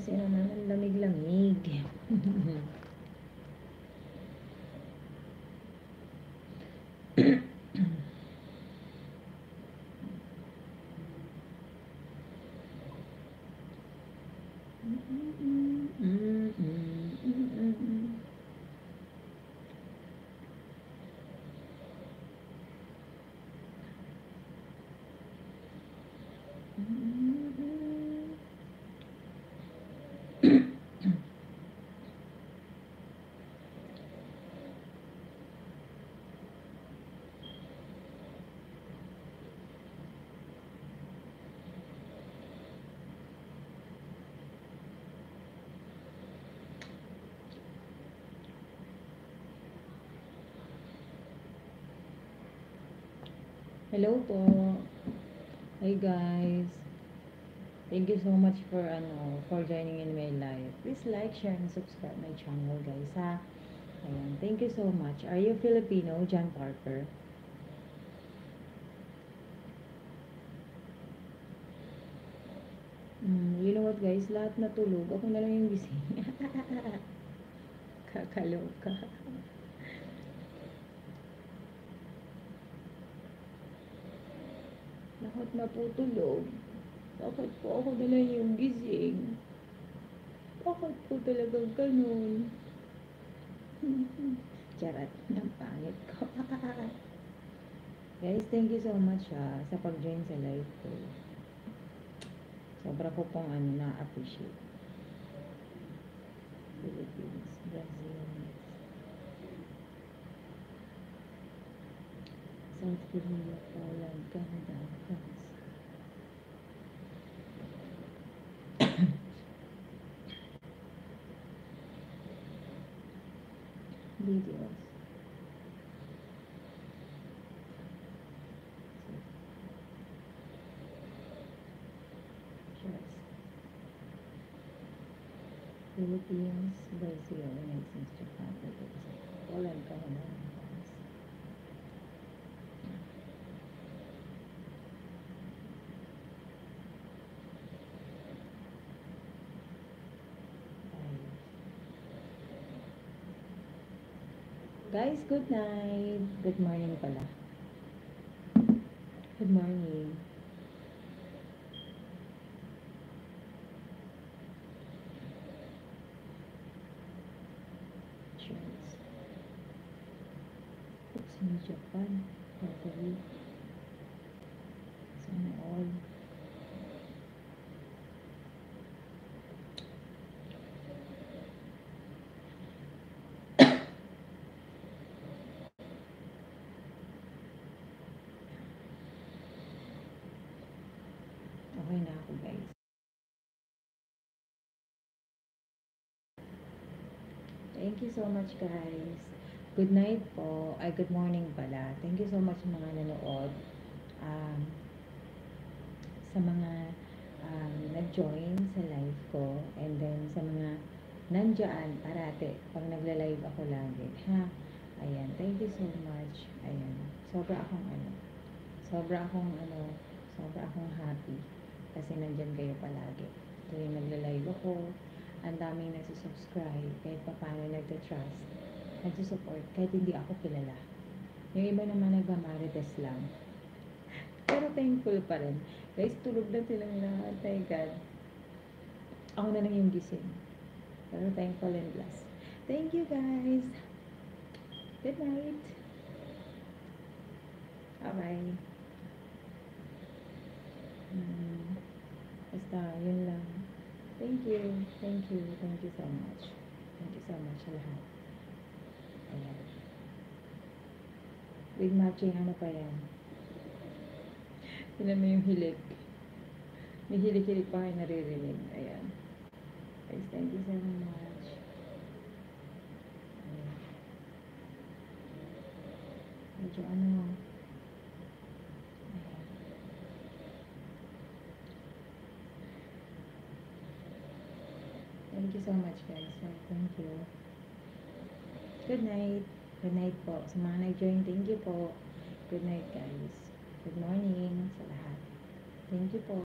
kasi naman lamig-lamig. Hello po. Hi guys. Thank you so much for joining in my live. Please like, share, and subscribe my channel guys ha. Ayan. Thank you so much. Are you Filipino? John Parker. You know what guys? Lahat natulog. Ako na lang yung gising. Kakaloka. Lahat na po tulog. Bakit po ako na lang yung gising? Bakit po talagang ganun? Charat ng pangit ko. Guys, thank you so much sa pag-join sa live ko. Sobra ko pong na-appreciate. Philippines, Brazil, South Korea, Poland, Canada, France. Videos. Philippines, Brazil, United States, Japan, Poland, Canada, France. Guys, good night. Good morning pala. Good morning. Cheers. It's in Japan. Hopefully. Sana all. Okay na ako guys. Thank you so much guys. Good night po. Ay, good morning pala. Thank you so much mga nanood. Sa mga nag-join sa live ko. And then sa mga nandyan, parate, pag nagla-live ako lagi. Ha? Ayan. Thank you so much. Ayan. Sobra akong happy. Kasi nandyan kayo palagi. Tuwing nagla-live ako, ang daming nagsusubscribe, kahit pa paano nagta-trust, nagsusupport, kahit hindi ako kilala. Yung iba naman nagmamarites lang. Pero thankful pa rin. Guys, tulog na silang lahat. Thank God. Ako na lang yung gising. Pero thankful and blessed. Thank you guys. Good night. Bye-bye. Basta, yun lang. Thank you. Thank you. Thank you so much. Thank you so much sa lahat. Ayan. With matching, ano pa yan? Tignan mo yung hilik. May hilik-hilik pa kayo naririnig. Ayan. Guys, thank you so much. Ayan. Medyo Ayan. Thank you so much guys. Thank you. Good night. Good night po. Sa mga nag-join, thank you po. Good night guys. Good morning sa lahat. Thank you po.